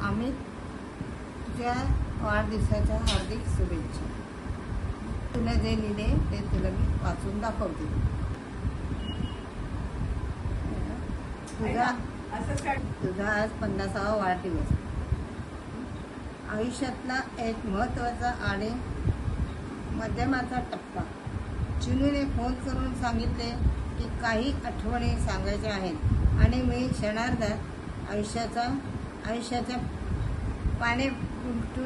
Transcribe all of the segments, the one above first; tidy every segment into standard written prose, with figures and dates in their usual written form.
आम्ही तुझ्या वाढदिवसाच्या हार्दिक शुभेच्छा. तुला जे लिहिले ते तुला मी वाचून दाखवते. तुझा आज 50वा वाढदिवस. आयुष्यातला एक महत्त्वाचा आणि मध्यमाचा टप्पा. चिनूने फोन करून सांगितले की काही आठवणी सांगायच्या आहेत आणि मी क्षणार्धात आयुष्याच्या पाने उलटू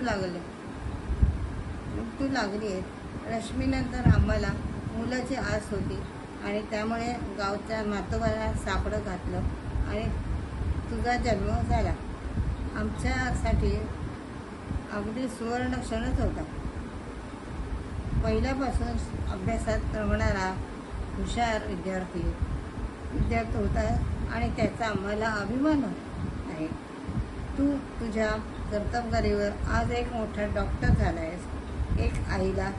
लागली आहेत. रश्मीनंतर आम्हाला मुलाची आस होती आणि त्यामुळे गावच्या मातोबाला सापडं घातलं आणि तुझा जन्म झाला. आमच्यासाठी अगदी सुवर्ण क्षणच होता. पहिल्यापासून अभ्यासात रमणारा हुशार विद्यार्थी होता आणि त्याचा आम्हाला अभिमान आहे. तू तुझ्या कर्तबगारीवर आज एक मोठा डॉक्टर झाला आहेस. एक आईला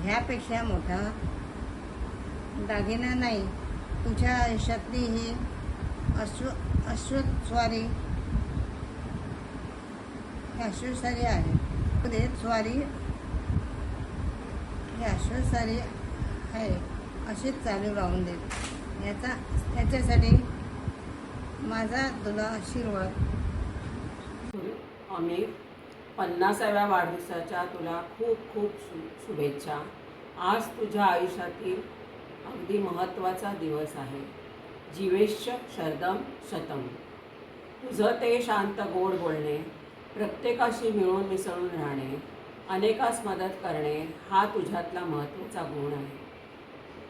ह्यापेक्षा मोठा दागिना नाही. तुझ्या आयुष्यातली ही अश्वस्वारी आहे. अश्वस्वारी आहे अशीच चालू राहून दे. त्याच्यासाठी माझा तुला आशीर्वाद. अमित, 50व्या वाढदिवसाच्या तुला खूप खूप शुभेच्छा. आज तुझ्या आयुष्यातील अगदी महत्त्वाचा दिवस आहे. जीवेश्च शरदम शतम. तुझं ते शांत गोड बोलणे, प्रत्येकाशी मिळून मिसळून राहणे, अनेकास मदत करणे हा तुझ्यातला महत्त्वाचा गुण आहे.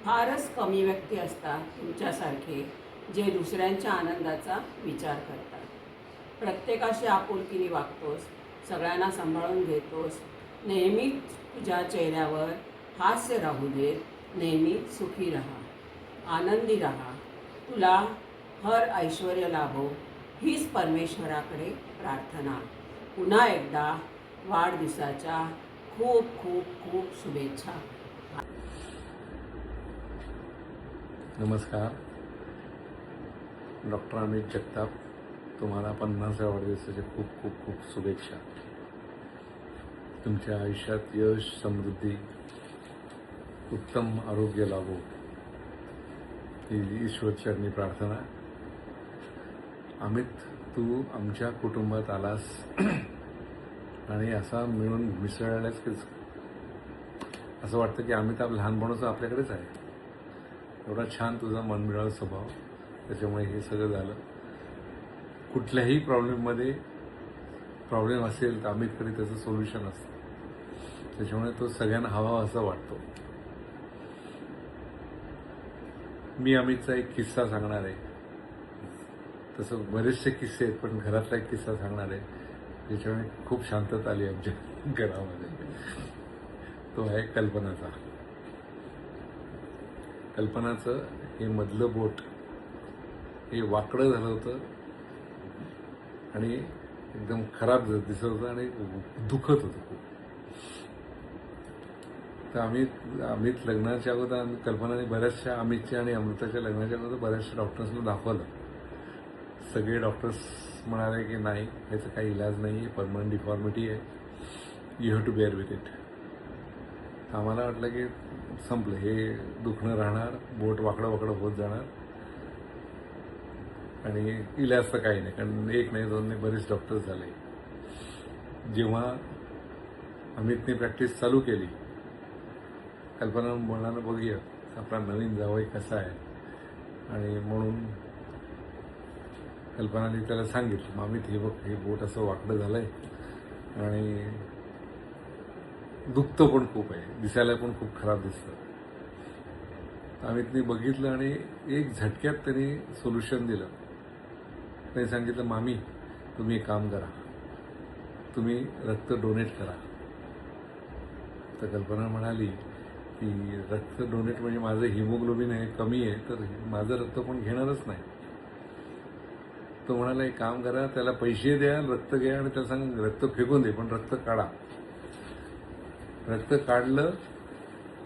फारच कमी व्यक्ती असतात तुमच्यासारखे जे दुसऱ्यांच्या आनंदाचा विचार करतात. प्रत्येकाशी आपुलकीने वागतोस, सगळ्यांना सांभाळून घेतोस. नेहमीच तुझ्या चेहऱ्यावर हास्य राहू दे. नेहमी सुखी राहा, आनंदी राहा. तुला हर ऐश्वर्य लाभो हीच परमेश्वराकडे प्रार्थना. पुन्हा एकदा वाढदिवसाच्या खूप खूप खूप शुभेच्छा. नमस्कार. डॉक्टर अमित जगताप. तुम्हाला 50व्या वाढदिवसाच्या खूप खूप खूप शुभेच्छा. तुमच्या आयुष्यात यश, समृद्धी, उत्तम आरोग्य लाभो ही ईश्वरचरणी प्रार्थना. अमित, तू आमच्या कुटुंबात आलास आणि असा मिळून मिसळल्यास की असं वाटतं की अमिताभ लहानपणाचं आपल्याकडेच आहे. एवढा छान तुझा मनमिळावू स्वभाव, त्याच्यामुळे हे सगळं झालं. कुठल्याही प्रॉब्लेम असेल तर अमितकडे त्याचं सोल्युशन असतं. त्याच्यामुळे तो सगळ्यांना हवा असं वाटतो. मी अमितचा एक किस्सा सांगणार आहे. तसं बरेचसे किस्से आहेत, पण घरातला एक किस्सा सांगणार आहे ज्याच्यामुळे खूप शांतता आली आमच्या घरामध्ये. तो आहे कल्पनाचा. कल्पनाचं हे मधलं बोट हे वाकडं झालं होतं आणि एकदम खराब दिसत होतं आणि दुखत होतं खूप. तर अमित लग्नाच्या अगोदर कल्पनाने बऱ्याचशा अमितच्या आणि अमृताच्या लग्नाच्या अगोदर बऱ्याचशा डॉक्टर्सना दाखवलं. सगळे डॉक्टर्स म्हणाले की नाही, ह्याचं काही इलाज नाही आहे, परमनंट डिफॉर्मिटी आहे, you have to bear with it. आम्हाला वाटलं की संपलं, हे दुखणं राहणार, बोट वाकडं होत जाणार आणि इलाज तर काही नाही. कारण एक नाही, दोन नाही, बरेच डॉक्टर्स झाले. जेव्हा अमितने प्रॅक्टिस चालू केली, कल्पना म्हणाला बघूया आपला नवीन जावई कसा आहे. आणि म्हणून कल्पनाने त्याला सांगितलं, अमित हे बघ, हे बोट असं वाकडं झालंय आणि दुखतं पण खूप आहे, दिसायला पण खूप खराब दिसतं. अमितने बघितलं आणि एक झटक्यात त्याने सोल्युशन दिलं. त्याने सांगितलं, मामी तुम्ही एक काम करा, तुम्ही रक्त डोनेट करा. तर कल्पना म्हणाली की रक्त डोनेट म्हणजे माझं हिमोग्लोबिन आहे कमी आहे, तर माझं रक्त पण घेणारच नाही. तो म्हणाला एक काम करा, त्याला पैसे द्या, रक्त घ्या आणि त्याला सांग रक्त फेकून दे, पण रक्त काढा. रक्त काढलं.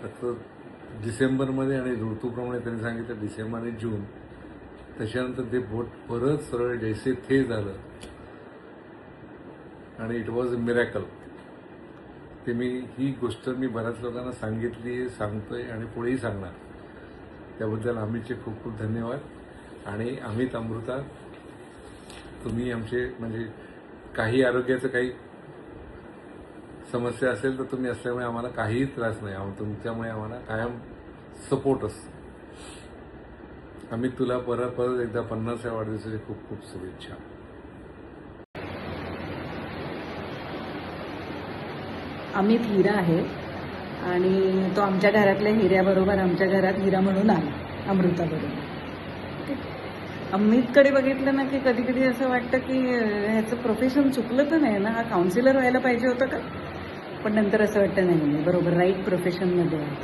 रक्त डिसेंबरमध्ये आणि ऋतूप्रमाणे त्यांनी सांगितलं डिसेंबर आणि जून. त्याच्यानंतर ते बोट परत सरळ जैसे थे झालं आणि इट वॉज अ मिरॅकल. ते ही गोष्ट मी बऱ्याच लोकांना सांगितली, सांगतोय आणि पुढेही सांगणार. त्याबद्दल अमितचे खूप खूप धन्यवाद. आणि अमित, अमृता, तुम्ही आमचे म्हणजे काही आरोग्याचं काही समस्या असेल तर तुम्ही असल्यामुळे आम्हाला काहीही त्रास नाही. तुमच्यामुळे आम्हाला कायम सपोर्ट असतो. अमित, तुला परत एकदा 50व्या वाढदिवसाची खूप खूप शुभेच्छा. अमित हिरा आहे आणि तो आमच्या घरातल्या हिऱ्याबरोबर आमच्या घरात हिरा म्हणून आला अमृताबरोबर. अमितकडे बघितलं ना की कधी कधी असं वाटतं की ह्याचं प्रोफेशन चुकलं तर नाही ना, हा काउन्सिलर व्हायला पाहिजे होतं का. पण नंतर असं वाटतं नाही, बरोबर राईट प्रोफेशनमध्ये आहे.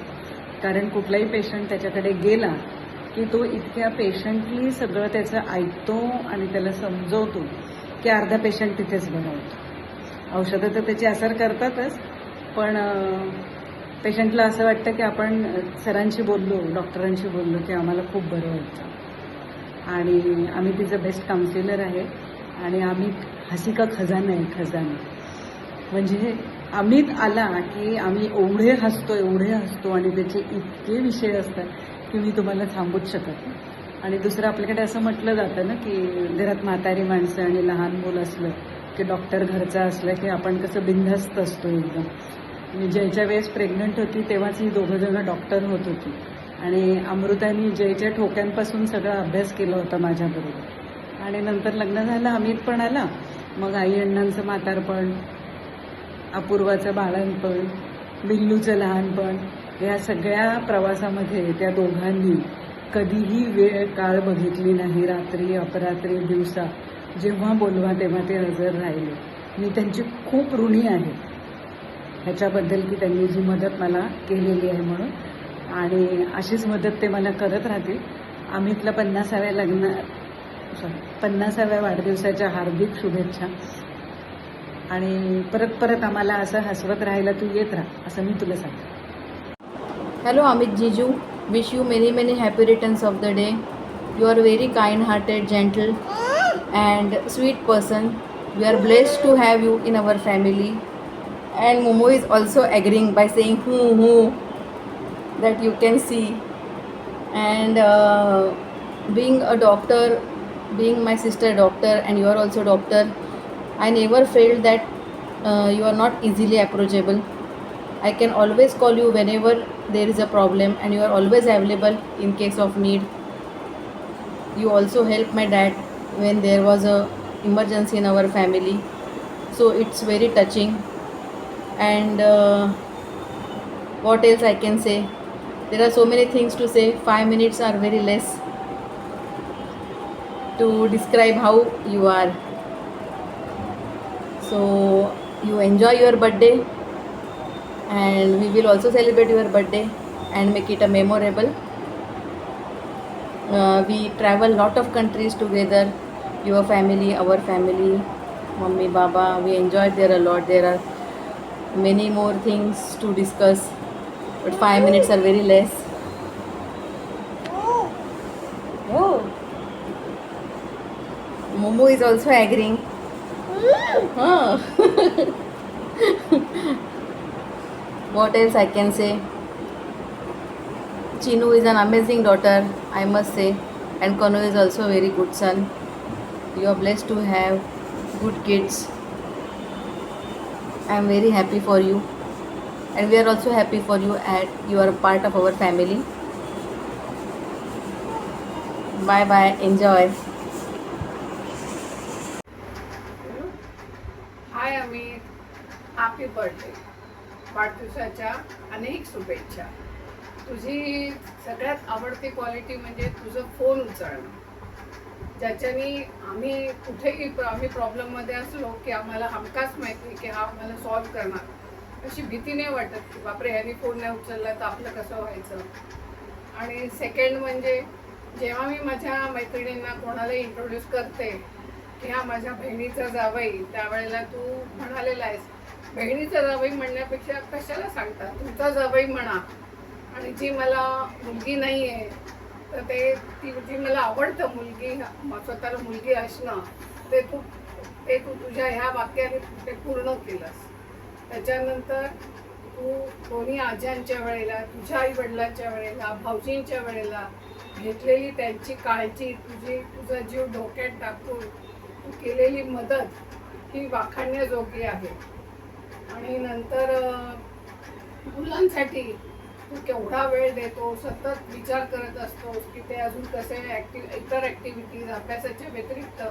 कारण कुठलाही पेशंट त्याच्याकडे गेला की तो इतक्या पेशंटली सगळं त्याचं ऐकतो आणि त्याला समजवतो की अर्धा पेशंट तिथेच बरा होतो. औषधं तर त्याचे असर करतातच, पण पेशंटला असं वाटतं की आपण सरांशी बोललो, डॉक्टरांशी बोललो की आम्हाला खूप बरं वाटतं. आणि आम्ही तिचं बेस्ट काउन्सिलर आहे. आणि अमित हसी का खजाना आहे, खजाना. म्हणजे अमित आला की आम्ही एवढे हसतो आणि त्याचे इतके विषय असतात की मी तुम्हाला सांगूच शकत नाही. आणि दुसरं, आपल्याकडे असं म्हटलं जातं ना की घरात म्हातारी माणसं आणि लहान मुलं असलं की डॉक्टर घरचा असला की आपण कसं बिनधास्त असतो एकदम. मी जयच्या वेळेस प्रेग्नंट होती तेव्हाच ही दोघं जण डॉक्टर होत होती. आणि अमृतानी जयच्या ठोक्यांपासून सगळा अभ्यास केला होता माझ्याबरोबर. आणि नंतर लग्न झालं, अमित पण आला. मग आई अण्णांचं म्हातारपण, अपूर्वाचं बाळणपण, बिल्लूचं लहानपण, या सगळ्या प्रवासामध्ये त्या दोघांनी कधीही वेळ काळ बघितली नाही. रात्री अपरात्री दिवसा जेव्हा बोलवा तेव्हा ते हजर राहिले. मी त्यांची खूप ऋणी आहे ह्याच्याबद्दल की त्यांनी जी मदत मला केलेली आहे म्हणून. आणि अशीच मदत ते मला करत राहतील. अमितला 50व्या वाढदिवसाच्या हार्दिक शुभेच्छा. आणि परत आम्हाला असं हसवत राहायला तू येत राहा असं मी तुला सांगते. Hello Amit Jiju, wish you many happy returns of the day. You are very kind hearted, gentle and sweet person. We are blessed to have you in our family. And Momo is also agreeing by saying who that you can see. And being a doctor, being my sister doctor and you are also doctor, I never felt that you are not easily approachable. I can always call you whenever there is a problem and you are always available in case of need. You also helped my dad when there was a emergency in our family. So it's very touching. And what else I can say? There are so many things to say. 5 minutes are very less to describe how you are. So you enjoy your birthday and we will also celebrate your birthday and make it a memorable. We travel lot of countries together, your family, our family, mummy, baba. We enjoyed there a lot. There are many more things to discuss, but 5 minutes are very less. Oh, Momo is also agreeing. What else I can say? Chinu is an amazing daughter, I must say, and Kanu is also a very good son. You are blessed to have good kids. I am very happy for you, and we are also happy for you, and you are a part of our family. Bye bye, enjoy. High Amit, happy birthday. वाढदिवसाच्या अनेक शुभेच्छा. तुझी सगळ्यात आवडती quality म्हणजे तुझं phone उचलणं, ज्याच्याने आम्ही प्रॉब्लेममध्ये असलो की आम्हाला हमखास माहिती की हा आम्हाला सॉल्व्ह करणार, अशी भीती नाही वाटत की बापरे ह्यानी फोन नाही उचलला तर आपलं कसं व्हायचं. आणि सेकंड म्हणजे जेव्हा मी माझ्या मैत्रिणींना कोणाला इंट्रोड्यूस करते की हा माझ्या बहिणीचा जावई, त्यावेळेला तू म्हणालेला आहेस बहिणीचा जावई म्हणण्यापेक्षा कशाला सांगता तुमचा जावई म्हणा. आणि जी मला मुलगी नाही आहे तर ती जी मला आवडतं मुलगी, स्वतःला मुलगी असणं, ते खूप ते तू तुझ्या ह्या वाक्याने ते पूर्ण केलंस. त्याच्यानंतर तू दोन्ही आज्यांच्या वेळेला, तुझ्या आई वडिलांच्या वेळेला, भाऊजींच्या वेळेला घेतलेली त्यांची काळजी, तुझा जीव धोक्यात टाकून तू केलेली मदत ही वाखाणण्याजोगी आहे. आणि नंतर मुलांसाठी तू केवढा वेळ देतो, सतत विचार करत असतोस की ते अजून कसे इतर ॲक्टिव्हिटीज अभ्यासाच्या व्यतिरिक्त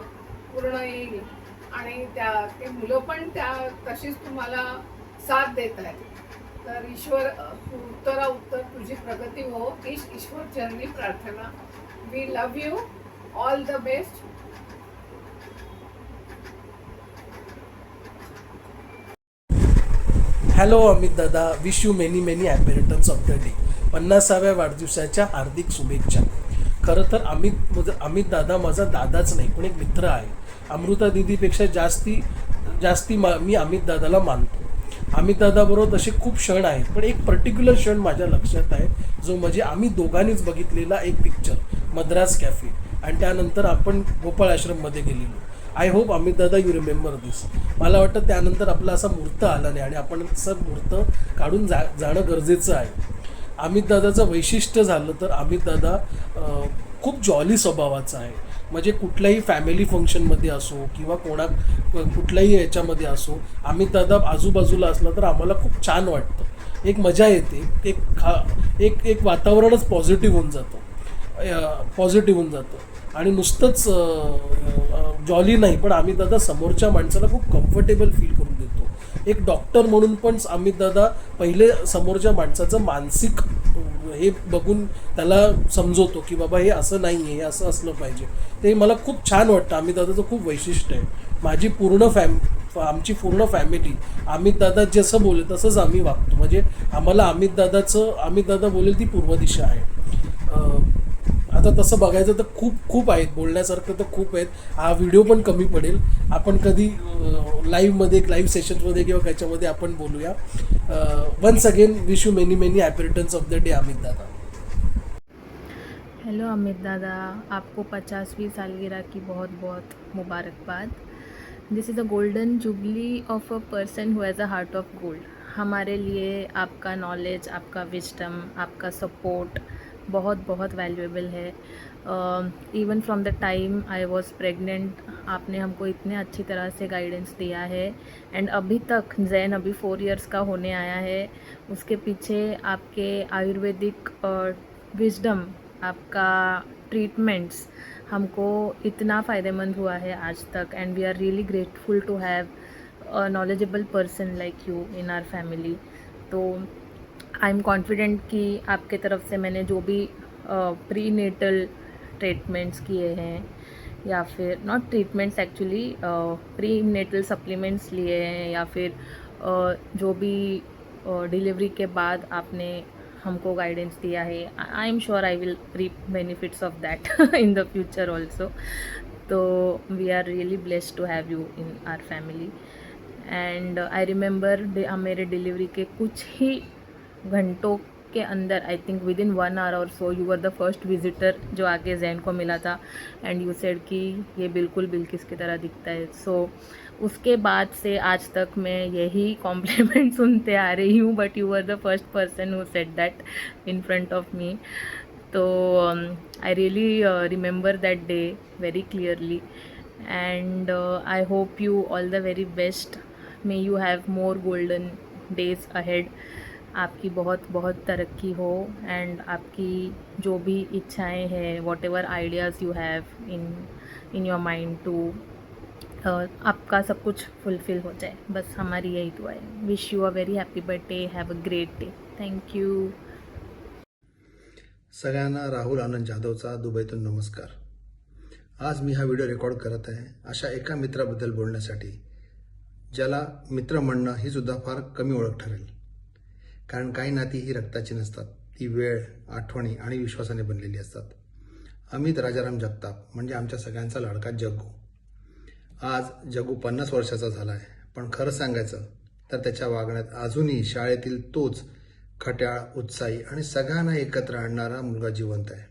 पूर्ण येईल. आणि ते मुलं पण तशीच तुम्हाला साथ देत आहेत. तर ईश्वर उत्तर तुझी प्रगती हो, ईश्वर चरणी प्रार्थना. We love you, all the best. Hello Amit दादा, wish you many many happy returns of the day. 50व्या वाढदिवसाच्या हार्दिक शुभेच्छा. खरं तर अमित दादा माझा दादाच नाही पण एक मित्र आहे. अमृता दीदीपेक्षा जास्ती मी अमित दादाला मानतो. अमित दादाबरोबर तसे खूप क्षण आहेत पण एक पर्टिक्युलर क्षण माझ्या लक्षात आहे जो म्हणजे आम्ही दोघांनीच बघितलेला एक पिक्चर मद्रास कॅफे आणि त्यानंतर आपण गोपाळ आश्रममध्ये गेलेलो. आय होप अमित दादा यू रिमेंबर दिस. मला वाटतं त्यानंतर आपला असा मुहूर्त आला नाही आणि आपण असं मुहूर्त काढून जाणं गरजेचं आहे. अमित दादाचं वैशिष्ट्य झालं तर अमित दादा खूप जॉली स्वभावाचा आहे. म्हणजे कुठल्याही फॅमिली फंक्शनमध्ये असो किंवा कुठल्याही याच्यामध्ये असो अमित दादा आजूबाजूला असला तर आम्हाला खूप छान वाटतं. एक मजा येते, एक वातावरणच पॉझिटिव्ह होऊन जातं आणि नुसतंच जॉली नाही पण अमित दादा समोरच्या माणसाला खूप कम्फर्टेबल फील करून देतो. एक डॉक्टर म्हणून पण अमित दादा पहिले समोरच्या माणसाचं मानसिक हे बघून त्याला समजवतो की बाबा हे असं नाही आहे, हे असं असलं पाहिजे. ते मला खूप छान वाटतं. अमित दादाचं खूप वैशिष्ट्य आहे. आमची पूर्ण फॅमिली अमित दादा जसं बोले तसंच आम्ही वागतो. म्हणजे आम्हाला अमित दादा बोलेल ती पूर्व दिशा आहे. आता तसं बघायचं तर खूप आहेत, बोलण्यासारखं तर खूप आहेत. हा व्हिडिओ पण कमी पडेल. आपण कधी लाईव्ह सेशन्समध्ये किंवा त्याच्यामध्ये आपण बोलूया. Once again wish you many many happy returns of the day Amit दादा. हेलो अमित दादा, आपको 50वीं सालगिरह की बहुत बहुत मुबारकबाद. This is a golden jubilee of a person who has a heart of gold. हमारे लिए आपका नॉलेज, आपका विजडम, आपका सपोर्ट बहुत बहुत वैल्यूएबल है. Even from the time I was pregnant आपने हमको इतने अच्छी तरह से गाइडेंस दिया है. एंड अभी तक जैन अभी 4 इयर्स का होने आया है. उसके पीछे आपके आयुर्वेदिक विजडम, आपका ट्रीटमेंट्स हमको इतना फ़ायदेमंद हुआ है आज तक. And we are really grateful to have a knowledgeable person like you in our family. तो आई एम कॉन्फिडेंट कि आपके तरफ से मैंने जो भी प्री नेटल ट्रीटमेंट्स किए हैं या फिर not treatments actually prenatal supplements लिए हैं या फिर जो भी डिलीवरी के बाद आपने हमको गाइडेंस दिया है, I am sure I will reap benefits of that in the future also. तो we are really blessed to have you in our family. And I remember मेरे डिलीवरी के कुछ ही घंटों के अंदर, I think within 1 hour और so, you were the first visitor जो आके जैन को मिला था. एंड यू सेड कि ये बिल्कुल बिल्किस की तरह दिखता है. सो उसके बाद से आज तक मैं यही कॉम्प्लीमेंट सुनते आ रही हूँ, but you were the first person who said that in front of me. तो I really remember that day very clearly. And I hope you all the very best. May you have more golden days ahead. आपकी बहुत बहुत तरक्की हो. End आपकी जो भी इच्छाएं हैं, whatever ideas you have in your mind to, आपका सब कुछ फुलफिल हो जाए. बस हमारी यही दुआ है. Wish you a very happy birthday. Have a great day. Thank you. सगळ्यांना राहुल आनंद जाधवचा दुबईतून नमस्कार. आज मी हा व्हिडिओ रेकॉर्ड करत आहे अशा एका मित्राबद्दल बोलण्यासाठी, ज्याला मित्र म्हणणं ही सुद्धा फार कमी ओळख ठरेल. कारण काही नाती ही रक्ताची नसतात, ती वेळ, आठवणी आणि विश्वासाने बनलेली असतात. अमित राजाराम जगताप म्हणजे आमच्या सगळ्यांचा लाडका जग्गू. आज जग्गू 50 वर्षाचा झाला आहे, पण खरं सांगायचं तर त्याच्या वागण्यात अजूनही शाळेतील तोच खट्याळ, उत्साही आणि सगळ्यांना एकत्र आणणारा मुलगा जिवंत आहे.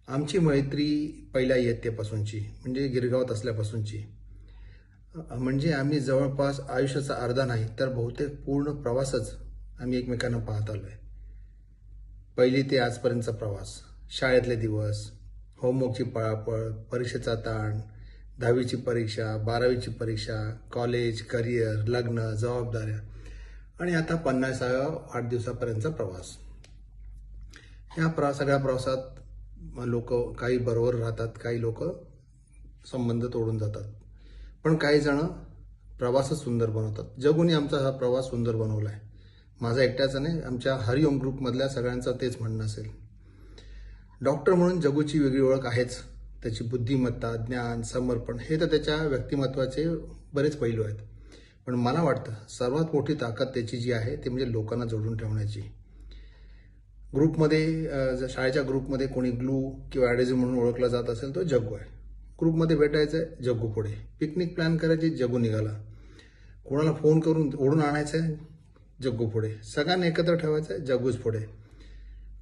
आमची मैत्री पहिल्या इयत्तेपासूनची म्हणजे गिरगावात असल्यापासूनची. म्हणजे आम्ही जवळपास आयुष्याचा अर्धा नाही तर बहुतेक पूर्ण प्रवासच आम्ही एकमेकांना पाहत आलो आहे. पहिली ते आजपर्यंतचा प्रवास, शाळेतले दिवस, होमवर्कची पळापळ, परीक्षेचा ताण, 10वीची परीक्षा, 12वीची परीक्षा, कॉलेज, करिअर, लग्न, जबाबदाऱ्या आणि आता 50व्या वाढदिवसापर्यंतचा प्रवास. सगळ्या प्रवासात लोक काही बरोबर राहतात, काही लोक संबंध तोडून जातात, पण काही जण प्रवासच सुंदर बनवतात. जगूने आमचा हा प्रवास सुंदर बनवला आहे. माझा एकट्याचा नाही, आमच्या हरिओम ग्रुपमधल्या सगळ्यांचं तेच म्हणणं असेल. डॉक्टर म्हणून जगूची वेगळी ओळख आहेच. त्याची बुद्धिमत्ता, ज्ञान, समर्पण हे तर त्याच्या व्यक्तिमत्वाचे बरेच पैलू आहेत. पण मला वाटतं सर्वात मोठी ताकद त्याची जी आहे ते म्हणजे लोकांना जोडून ठेवण्याची. ग्रुपमध्ये शाळेच्या ग्रुपमध्ये कोणी ग्लू किंवा ॲडेझिव्ह म्हणून ओळखला जात असेल तो जग्गू आहे. ग्रुपमध्ये भेटायचं आहे, जग्गू पुढे. पिकनिक प्लॅन करायची, जग्गू निघाला. कोणाला फोन करून ओढून आणायचं आहे, जग्गू पुढे. सगळ्यांना एकत्र ठेवायचं आहे, जग्गूच पुढे.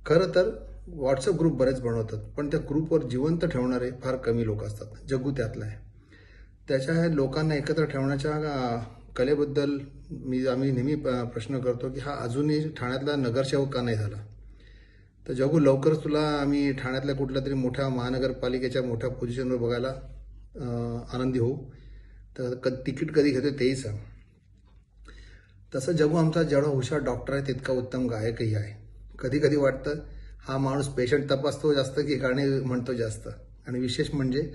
खरं तर व्हॉट्सअप ग्रुप बरेच बनवतात, पण त्या ग्रुपवर जिवंत ठेवणारे फार कमी लोक असतात. जग्गू त्यातला आहे. त्याच्या लोकांना एकत्र ठेवण्याच्या कलेबद्दल आम्ही नेहमी प्रश्न करतो की हा अजूनही ठाण्यातला नगरसेवक का नाही झाला. तर जग्गू, लवकरच तुला आम्ही ठाण्यातल्या कुठल्या तरी मोठ्या महानगरपालिकेच्या मोठ्या पोझिशनवर बघायला आनंदी होऊ. तर तिकीट कधी घेतो तेही सांग. तसं जग्गू आमचा जेवढा हुशार डॉक्टर आहे तितका उत्तम गायकही आहे. कधी कधी वाटतं हा माणूस पेशंट तपासतो जास्त की गाणे म्हणतो जास्त. आणि विशेष म्हणजे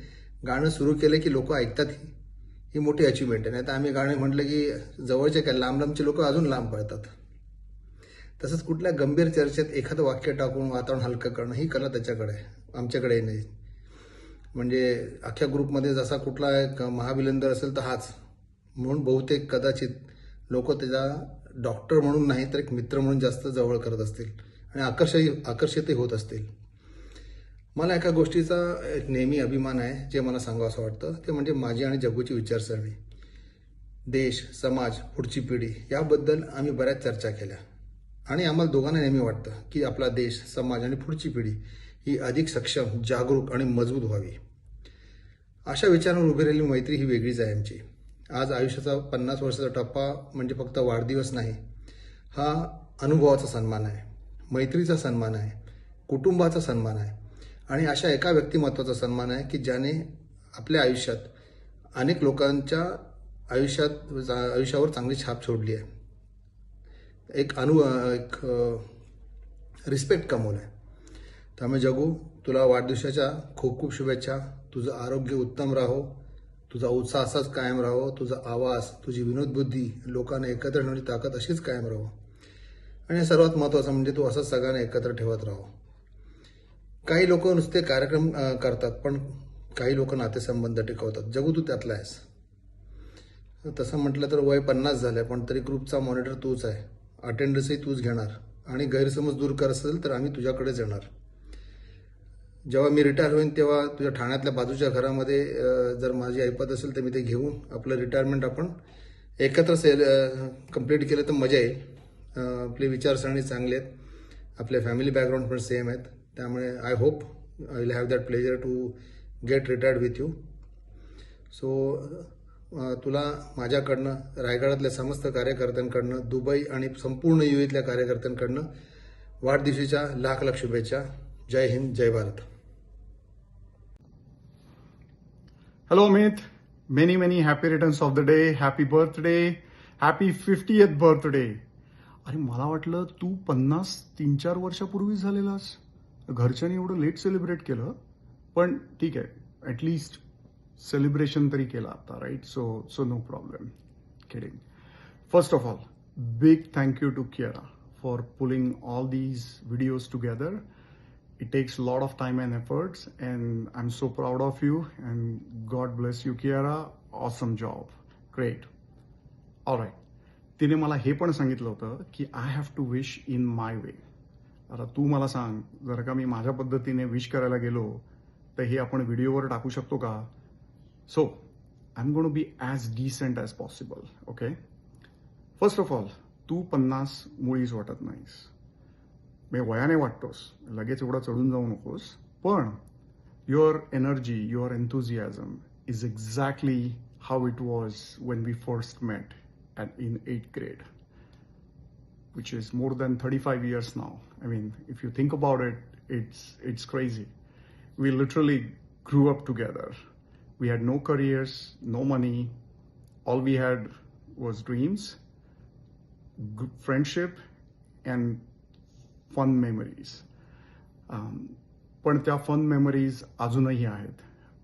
गाणं सुरू केलं की लोक ऐकतात, ही मोठी अचिव्हमेंट आहे. नाही तर आम्ही गाणे म्हटलं की जवळचे काय लांब लांबचे लोक अजून लांब पळतात. तसंच कुठल्या गंभीर चर्चेत एखादं वाक्य टाकून वातावरण हलकं करणं ही कला त्याच्याकडे आहे, आमच्याकडेही नाही. म्हणजे अख्ख्या ग्रुपमध्ये जसा कुठला एक महाविलंदर असेल तर हाच. म्हणून बहुतेक कदाचित लोक त्याचा डॉक्टर म्हणून नाही तर एक मित्र म्हणून जास्त जवळ करत असतील आणि आकर्षितही होत असतील. मला एका गोष्टीचा एक नेहमी अभिमान आहे जे मला सांगावं असं वाटतं, ते म्हणजे माझी आणि जग्गूची विचारसरणी. देश, समाज, पुढची पिढी याबद्दल आम्ही बऱ्याच चर्चा केल्या आणि आम्हाला दोघांना नेहमी वाटतं की आपला देश, समाज आणि पुढची पिढी ही अधिक सक्षम, जागरूक आणि मजबूत व्हावी. अशा विचारांवर उभी राहिलेली मैत्री ही वेगळीच आहे आमची. आज आयुष्याचा 50 वर्षाचा टप्पा म्हणजे फक्त वाढदिवस नाही, हा अनुभवाचा सन्मान आहे, मैत्रीचा सन्मान आहे, कुटुंबाचा सन्मान आहे आणि अशा एका व्यक्तिमत्वाचा सन्मान आहे की ज्याने आपल्या आयुष्यात अनेक लोकांच्या आयुष्यावर चांगली छाप सोडली आहे. एक रिस्पेक्ट कमवला आहे. त्यामुळे जग्गू, तुला वाढदिवसाच्या खूप खूप शुभेच्छा. तुझं आरोग्य उत्तम राहो, तुझा उत्साह असाच कायम राहो, तुझा आवाज, तुझी विनोदबुद्धी, लोकांना एकत्र ठेवण्याची ताकद अशीच कायम राहो आणि सर्वात महत्त्वाचं म्हणजे तू असंच सगळ्यांना एकत्र ठेवत राहो. काही लोक नुसते कार्यक्रम करतात पण काही लोक नातेसंबंध टिकवतात. जग्गू, तू त्यातला आहेस. तसं म्हटलं तर वय 50 झालंय पण तरी ग्रुपचा मॉनिटर तूच आहे. अटेंडन्सही तूच घेणार आणि गैरसमज दूर कर असेल तर आम्ही तुझ्याकडेच येणार. जेव्हा मी रिटायर होईन तेव्हा तुझ्या ठाण्यातल्या बाजूच्या घरामध्ये जर माझी ऐपत असेल तर मी ते घेऊन आपलं रिटायरमेंट आपण एकत्र कंप्लीट केलं तर मजा येईल. आपली विचारसरणी चांगली आहेत, आपले फॅमिली बॅकग्राऊंड पण सेम आहेत. त्यामुळे I hope I will have that pleasure to get retired with you. So तुला माझ्याकडनं, रायगडातल्या समस्त कार्यकर्त्यांकडनं, दुबई आणि संपूर्ण UAEतल्या कार्यकर्त्यांकडनं वाढदिवशीच्या लाख लाख शुभेच्छा. जय हिंद, जय Bharat. Hello, Amit. Many happy returns of the day. Happy birthday. Happy 50th birthday. अरे मला वाटलं तू 3-4 वर्षापूर्वी झालेलास. घरच्यांनी एवढं लेट सेलिब्रेट केलं, पण ठीक आहे, ॲटलिस्ट सेलिब्रेशन तरी केलं आता, right? So no problem. Kidding. First of all, big thank you to Kiara for pulling all these videos together. It takes a lot of time and efforts, and I'm so proud of you, and God bless you, Kiara. Awesome job. Great. All right. तिने मला हे पण सांगितलं होतं की I have to wish in my way. आता तू मला सांग, जर का मी माझ्या पद्धतीने विश करायला गेलो तर हे आपण व्हिडिओवर टाकू शकतो का? So I am going to be as decent as possible. Okay. First of all, तू 50 मुळीच वाटत नाहीस. मी वयाने वाटतोस, लगेच एवढा चढून जाऊ नकोस, पण your energy, your enthusiasm is exactly how it was when we first met in 8th grade, which is more than 35 years now. I mean, if you think about it, it's crazy. We literally grew up together. We had no careers, no money. All we had was dreams, friendship, and fun memories. पण त्या fun memories अजूनही आहेत.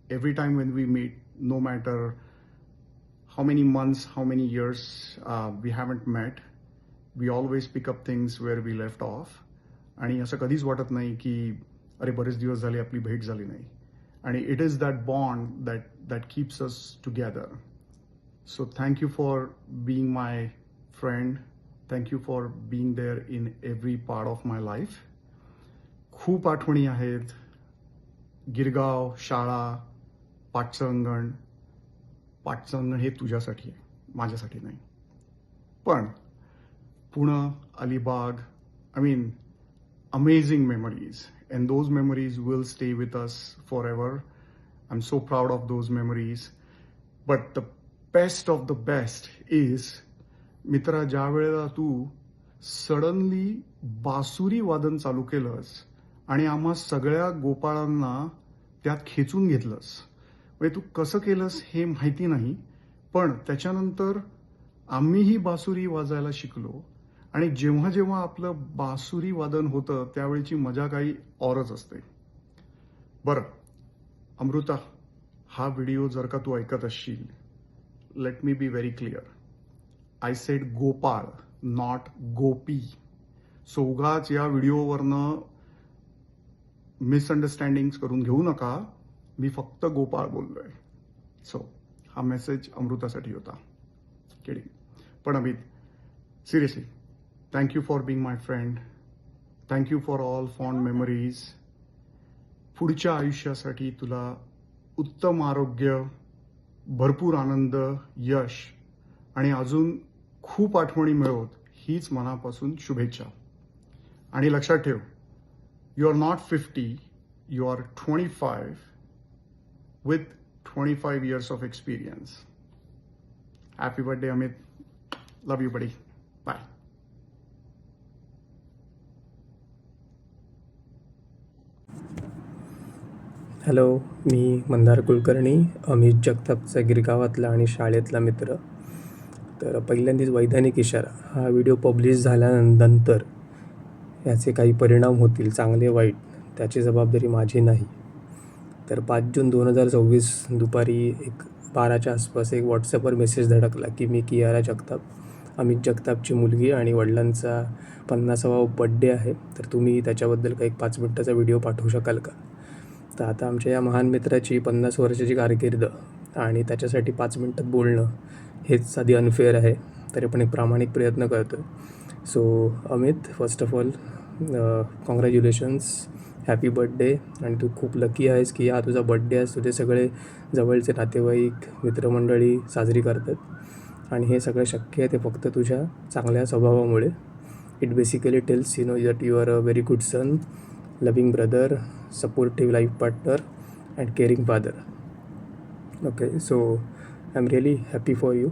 Every time when we meet, no matter how many months, how many years we haven't met, we always pick up things where we left off. आणि असं कधीच वाटत नाही की अरे बरेच दिवस झाले आपली भेट झाली नाही. आणि it is that bond that keeps us together. So thank you for being my friend. Thank you for being there in every part of my life. खूप आठवणी आहेत. गिरगाव, शाळा, पाटसंगण. पाटसंगण हे तुझ्यासाठी आहे, माझ्यासाठी नाही. पण Pune, Alibag, I mean, amazing memories. And those memories will stay with us forever. I'm so proud of those memories. But the best of the best is, मित्रा, ज्या वेळेला तू सडनली बासुरी वादन चालू केलंस आणि आम्हा सगळ्या गोपाळांना त्यात खेचून घेतलंस. म्हणजे तू कसं केलंस हे माहिती नाही, पण त्याच्यानंतर आम्हीही बासुरी वाजायला शिकलो. आणि जेव्हा जेव्हा आपलं बासुरी वादन होतं त्यावेळीची मजा काही औरच असते. बरं अमृता, हा व्हिडिओ जर का तू ऐकत असशील, let me be very clear. I said Gopal, not Gopi. So उगाच या व्हिडिओवरनं मिसअंडरस्टँडिंग्स करून घेऊ नका. मी फक्त गोपाळ बोललोय. सो हा मेसेज अमृतासाठी होता. किडिंग. पण Amit, seriously, thank you for being my friend. Thank you for all fond memories. पुढच्या आयुष्यासाठी तुला उत्तम आरोग्य, भरपूर आनंद, यश आणि अजून खूप आठवणी मिळवत हीच मनापासून शुभेच्छा. आणि लक्षात ठेव, you are not 50, you are 25 with 25 years of experience. Happy birthday, Amit. Love you, buddy. Bye. Hello, मी मंदार कुलकर्णी, अमित जगतापचा गिरगावातला आणि शाळेतला मित्र. तर पहिल्यांदाच वैधानिक इशारा, हा व्हिडिओ पब्लिश झाल्यानंतर याचे काही परिणाम होतील, चांगले वाईट, त्याची जबाबदारी माझी नाही. तर 5 जून 2024 दुपारी 12च्या आसपास एक व्हॉट्सअपवर मेसेज धडकला की मी कियारा जगताप, अमित जगतापची मुलगी, आणि वडिलांचा 50वा बड्डे आहे, तर तुम्ही त्याच्याबद्दल काही 5 मिनिटाचा व्हिडिओ पाठवू शकाल का. तर आता आमच्या या महान मित्राची 50 वर्षाची कारकीर्द आणि त्याच्यासाठी 5 मिनिटात बोलणं हेच आधी अनफेअर आहे, तरी पण एक प्रामाणिक प्रयत्न करतो. So Amit, first of all congratulations, happy birthday. आणि तू खूप लकी आहेस की हा तुझा बड्डे आहे. तुझे सगळे जवळचे नातेवाईक, मित्रमंडळी साजरी करतात, आणि हे सगळं शक्य आहे ते फक्त तुझ्या चांगल्या स्वभावामुळे. It basically tells that you are a very good son, loving brother, supportive life partner and caring father. Okay, so I am really happy for you.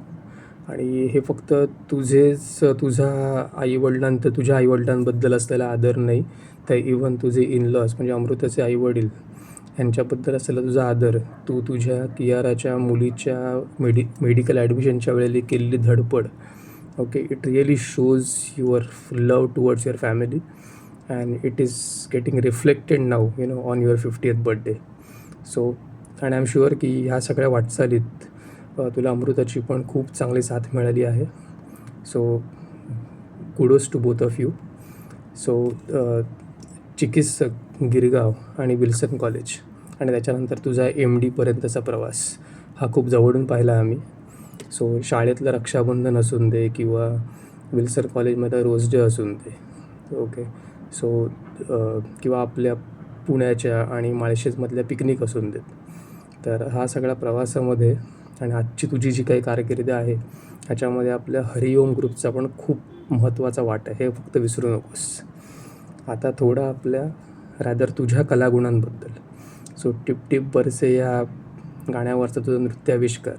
आणि हे फक्त तुझ्या आईवडिलांबद्दल असलेला आदर नाही, तर इवन तुझे इनलॉज म्हणजे अमृताचे आईवडील यांच्याबद्दल असलेला तुझा आदर, तू तुझ्या कियाराच्या मुलीच्या मेडिकल ॲडमिशनच्या वेळेला केलेली धडपड. Okay, it really shows your love towards your family, and it is getting reflected now on your 50th birthday. So, and I'm sure की ह्या सगळ्या वाटचालीत तुला अमृताची पण खूप चांगली साथ मिळाली आहे. So kudos to both of you. So चिकित्सक, गिरगाव आणि विल्सन कॉलेज, आणि त्याच्यानंतर तुझा MD पर्यंतचा प्रवास हा खूप जवळून पाहिला आम्ही. सो शाळेतलं रक्षाबंधन असून दे किंवा विल्सन कॉलेजमध्ये रोज डे असून दे, ओके, सो किंवा आपल्या पुण्याच्या आणि माळशेजमधल्या पिकनिक असून देत. तर हा सगळा प्रवासामध्ये आणि आजची तुझी जी काही कारकीर्द आहे ह्याच्यामध्ये आपल्या हरिओम ग्रुपचा पण खूप महत्त्वाचा वाटा आहे, हे फक्त विसरू नकोस. आता थोडं आपल्या रादर तुझ्या कलागुणांबद्दल. सो टिप टिप बरसे या गाण्यावरचा तुझा नृत्याविष्कार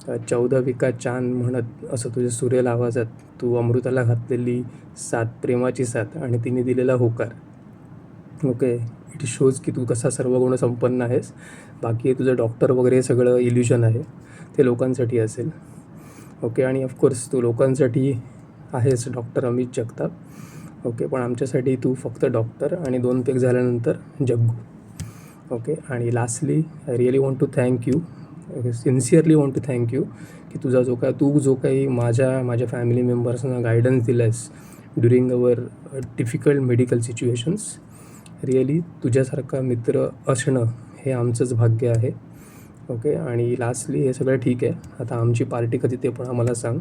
14 चांद म्हणत असं तुझ्या सुरेल आवाजात तू अमृताला घातलेली साथ, प्रेमाची साथ आणि तिने दिलेला होकार. ओके, इट शोज की तू कसा सर्व गुण संपन्न आहेस. बाकी तुझं डॉक्टर वगैरे हे सगळं इल्युशन आहे, ते लोकांसाठी असेल. ओके, आणि ऑफकोर्स तू लोकांसाठी आहेस डॉक्टर अमित जगताप. ओके, पण आमच्यासाठी तू फक्त डॉक्टर आणि 2 पेग झाल्यानंतर Jaggu. Okay, and lastly I really want to thank you, sincerely want to thank you की तू जो काही माझ्या फॅमिली मेंबर्सना गायडन्स दिला आहेस during our difficult medical situations. Really तुझ्यासारखा मित्र असणं हे आमचंच भाग्य आहे. ओके, आणि लास्टली हे सगळं ठीक आहे, आता आमची पार्टी कधी ते पण आम्हाला सांग.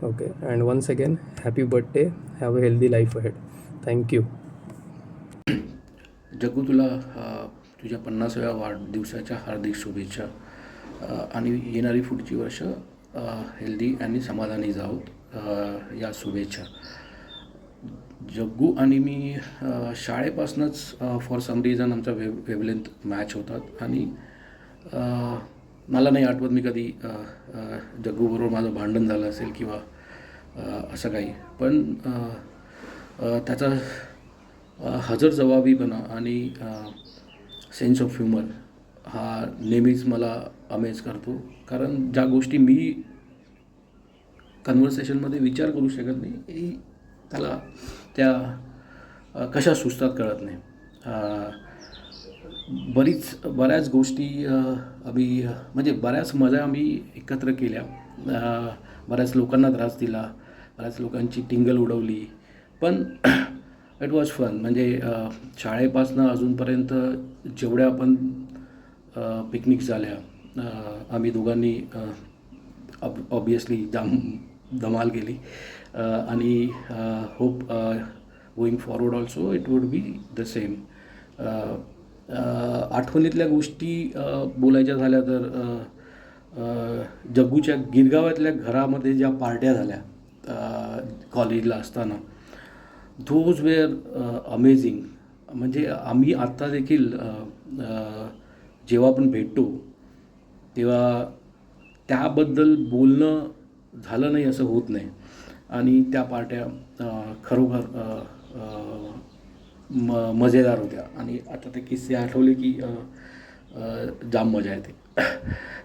Okay, and once again happy birthday, have a healthy life ahead. Thank you. Jaggu, तुला तुझ्या 50व्या वाढदिवसाच्या हार्दिक शुभेच्छा. आणि येणारी पुढची वर्ष हेल्दी आणि समाधानी जावोत, या शुभेच्छा. जग्गू आणि मी शाळेपासूनच फॉर सम रिझन आमचा वेवलेंथ मॅच होतात आणि मला नाही आठवत मी कधी जग्गूबरोबर माझं भांडण झालं असेल किंवा असं काही. पण त्याचा हजरजबाबीपणा आणि सेन्स ऑफ ह्युमर हा नेहमीच मला अमेज करतो. कारण ज्या गोष्टी मी कन्व्हर्सेशनमध्ये विचार करू शकत नाही, त्याला त्या कशा सुचतात कळत नाही. बऱ्याच गोष्टी आम्ही म्हणजे बऱ्याच मजा आम्ही एकत्र केल्या. बऱ्याच लोकांना त्रास दिला, बऱ्याच लोकांची टिंगल उडवली, पण इट वॉज फन. म्हणजे शाळेपासनं अजूनपर्यंत जेवढ्या आपण पिकनिक्स झाल्या, आम्ही दोघांनी ऑब्वियसली धमाल केली आणि hope going forward also it would be the same. आठवणीतल्या गोष्टी बोलायच्या झाल्या तर जग्गूच्या गिरगावातल्या घरामध्ये ज्या पार्ट्या झाल्या कॉलेजला असताना, दोज वेअर अमेझिंग. म्हणजे आम्ही आत्ता देखील जेव्हा आपण भेटतो तेव्हा त्याबद्दल बोलणं झालं नाही असं होत नाही. आणि त्या पार्ट्या खरोखर मजेदार होत्या आणि आता ते किस्से आठवले की जाम मजा येते.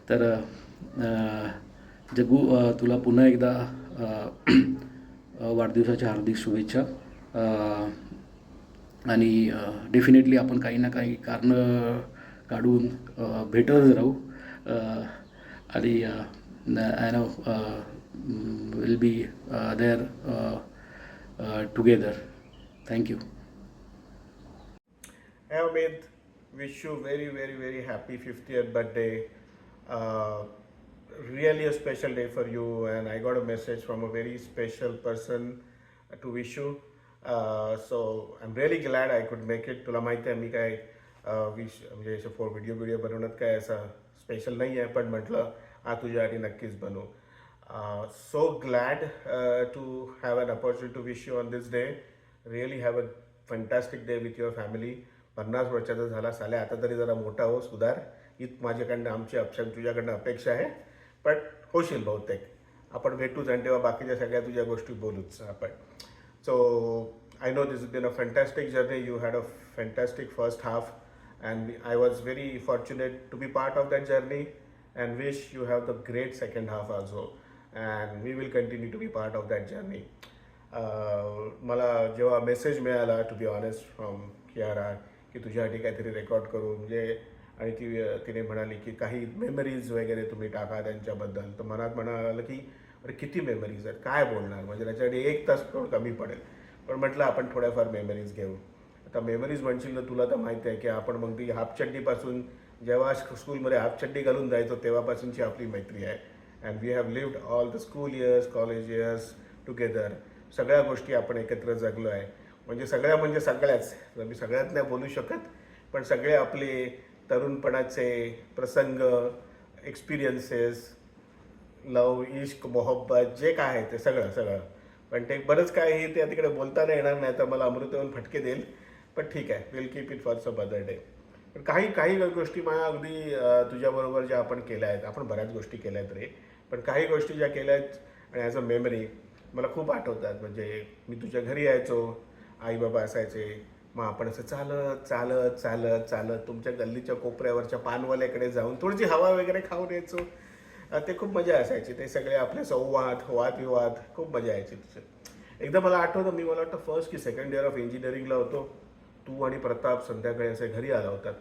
तर जग्गू, तुला पुन्हा एकदा वाढदिवसाच्या हार्दिक शुभेच्छा. आणि डेफिनेटली आपण काही ना काही कारणं काढून भेटतच राहू. आणि I know will be there together. Thank you. Hey Amit, wish you very happy 50th birthday. Really a special day for you, and I got a message from a very special person to wish you. So I'm really glad I could make it. तुला माहिती आहे मी काय wish म्हणजे असे video बनवण्यात काय असं special नाही आहे, पण म्हटलं तुझ्यासाठी नक्कीच बनवू. So glad to have an opportunity to wish you on this day. Really have a fantastic day with your family. 50 वर्षाचा झाला साले, आता तरी जरा मोठा हो, सुधार. माझ्याकडनं आमची तुझ्याकडनं अपेक्षा आहे, पण होशील बहुतेक. आपण भेटूच आणि तेव्हा बाकीच्या सगळ्या तुझ्या गोष्टी बोलूच आपण. So I know this is been a fantastic journey. You had a fantastic first half and I was very fortunate to be part of that journey and wish you have the great second half also and we will continue to be part of that journey. मला जेव्हा message मिळाला to be honest from Kiara की तुझ्यासाठी काहीतरी record करू म्हणजे, आणि तिने म्हणाली की काही मेमरीज वगैरे तुम्ही टाका त्यांच्याबद्दल, तर मनात म्हणालं की अरे किती मेमरीज आहेत, काय बोलणार, म्हणजे त्याच्यासाठी 1 तास थोडं कमी पडेल. पण म्हटलं आपण थोड्याफार मेमरीज घेऊ. आता मेमरीज म्हणशील तर तुला तर माहिती आहे की आपण मग ती हाफचड्डीपासून जेव्हा स्कूलमध्ये हाफचड्डी घालून जायचो तेव्हापासूनची आपली मैत्री आहे. And we have lived all the school years, college years together. सगळ्या गोष्टी आपण एकत्र जगलो आहे. म्हणजे सगळ्याच, मी सगळ्यात नाही बोलू शकत, पण सगळे आपले तरुणपणाचे प्रसंग, एक्सपिरियन्सेस, लव, इश्क, मोहब्बत जे काय आहे ते सगळं. पण ते बरंच काय हे त्या तिकडे बोलताना येणार नाही तर मला अमृताहून फटके देईल. पण ठीक आहे, will keep it for some other day. पण काही गोष्टी मला अगदी तुझ्याबरोबर ज्या आपण केल्या आहेत, आपण बऱ्याच गोष्टी केल्या आहेत रे, पण काही गोष्टी ज्या केल्यात आणि ॲज अ मेमरी मला खूप आठवतात. म्हणजे मी तुझ्या घरी यायचो, आई बाबा असायचे, मग आपण असं चालत चालत चालत चालत तुमच्या गल्लीच्या कोपऱ्यावरच्या पानवाल्याकडे जाऊन थोडीशी हवा वगैरे खाऊन यायचो. ते खूप मजा असायची. ते सगळे आपले संवाद वादविवाद खूप मजा यायची तिथे. एकदा मला आठवतं, मी मला वाटतं फर्स्ट की सेकंड इयर ऑफ इंजिनिअरिंगला होतो. तू आणि प्रताप संध्याकाळी असे घरी आला होतात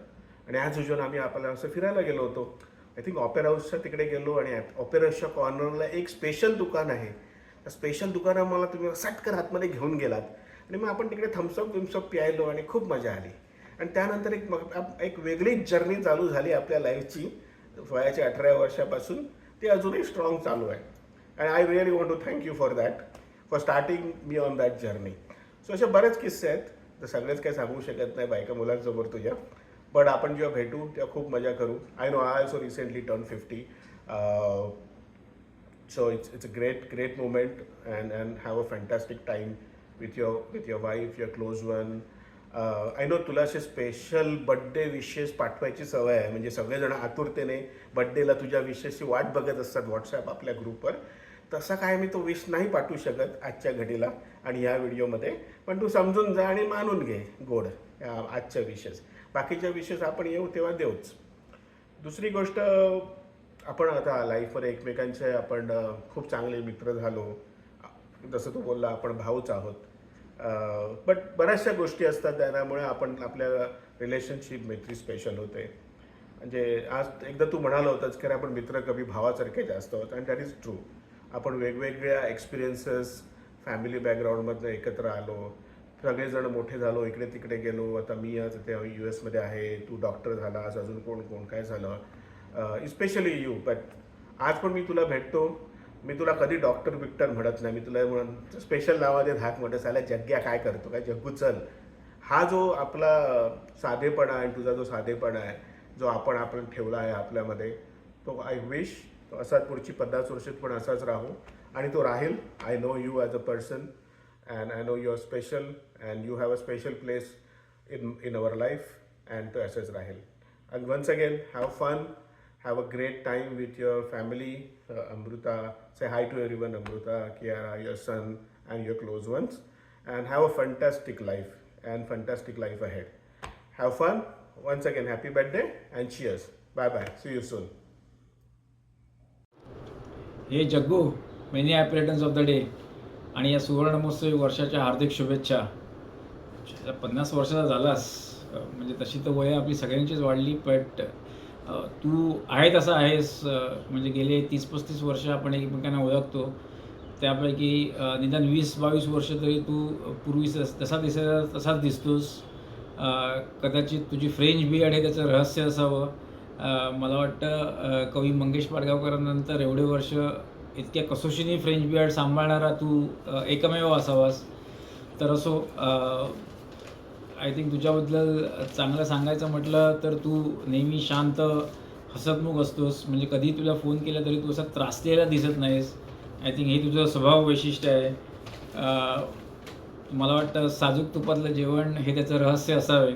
आणि ॲज युजल आम्ही आपल्याला असं फिरायला गेलो होतो. आय थिंक ऑपेरा हाऊसच्या तिकडे गेलो आणि ऑपेरा हाऊसच्या कॉर्नरला एक स्पेशल दुकान आहे. त्या स्पेशल दुकानात मला तुम्ही सटकन आतमध्ये घेऊन गेलात आणि मग आपण तिकडे थम्सअप प्यायलो आणि खूप मजा आली. आणि त्यानंतर एक वेगळीच जर्नी चालू झाली आपल्या लाईफची वयाच्या 18 वर्षापासून. ते अजूनही स्ट्रॉंग चालू आहे. And I really want to thank you for that, for starting me on that journey. So असे बरेच किस्से आहेत, तर सगळेच काही सांगू शकत नाही बायका मुलांसमोर तुझ्या. बट आपण जेव्हा भेटू तेव्हा खूप मजा करू. I know I also recently turn 50. So it's a great moment and have a fantastic time with your wife, your close one. I know तुला असे स्पेशल बर्थडे विशेस पाठवायची सवय आहे. म्हणजे सगळेजण आतुरतेने बर्थडेला तुझ्या विशेसची वाट बघत असतात व्हॉट्सॲप आपल्या ग्रुपवर. तसा काय मी तो विश नाही पाठवू शकत आजच्या घडीला आणि ह्या व्हिडिओमध्ये. पण तू समजून जा आणि मानून घे गोड आजच्या विशेस. बाकीच्या विशेस आपण येऊ तेव्हा देऊच. दुसरी गोष्ट, आपण आता लाईफमध्ये एकमेकांचे आपण खूप चांगले मित्र झालो. जसं तू बोलला, आपण भाऊच आहोत. बट बऱ्याचशा गोष्टी असतात त्यामुळे आपण आपल्या रिलेशनशिप मैत्री स्पेशल होते. म्हणजे आज एकदा तू म्हणाला होतास की आपण मित्र कधी भावासारखे जास्त आहोत, आणि दॅट इज ट्रू. आपण वेगवेगळ्या एक्सपिरियन्सेस फॅमिली बॅकग्राऊंडमधनं एकत्र आलो, सगळेजण मोठे झालो, इकडे तिकडे गेलो. आता मी आज ते US आहे, तू डॉक्टर झालास, अजून कोण काय झालं, इस्पेशली यू. बट आज पण मी तुला भेटतो, मी तुला कधी डॉक्टर बिक्टर म्हणत नाही. मी तुला म्हणून स्पेशल नावाने धाक म्हणत साला जग्ग्या काय करतो, काय जग्गू चल. हा जो आपला साधेपणा आहे, तुझा जो साधेपणा आहे, जो आपण ठेवला आहे आपल्यामध्ये, तो आय विश तो असाच पुढची 50 वर्षात पण असाच राहू आणि तो राहील. I know you as a person and I know you're special and you have a special place in our life, and to assess Rahil. And once again, have fun, have a great time with your family. Amruta, say hi to everyone. Amruta, Kiara, your son and your close ones, and have a fantastic life ahead. Have fun. Once again, happy birthday and cheers. Bye bye, see you soon. हे Jaggu, many happy returns of the day आणि या सुवर्णमहोत्सवी वर्षाच्या हार्दिक शुभेच्छा. 50 वर्षाचा झालास म्हणजे तशी तर वय आपली सगळ्यांचीच वाढली, बट तू आहे तसा आहेस. म्हणजे गेले 30-35 वर्ष आपण एकमेकांना ओळखतो, त्यापैकी निदान 20-22 वर्ष तरी तू पूर्वी तसा दिसायचा तसाच दिसतोस. कदाचित तुझी फ्रेंच बियर्ड हे त्याचं रहस्य असावं. मला वाटतं कवी मंगेश पाडगावकरांनंतर एवढे वर्ष इतक्या कसोशीने फ्रेंच बियर्ड सांभाळणारा तू एकमेव असावास. तर असो, आय थिंक तुझ्याबद्दल चांगलं सांगायचं म्हटलं तर तू नेहमी शांत हसतमुख असतोस. म्हणजे कधी तुला फोन केला तरी तू असा त्रासलेला दिसत नाहीस. आय थिंक हे तुझं स्वभाव वैशिष्ट्य आहे. मला वाटतं साजूक तुपातलं जेवण हे त्याचं रहस्य असावे.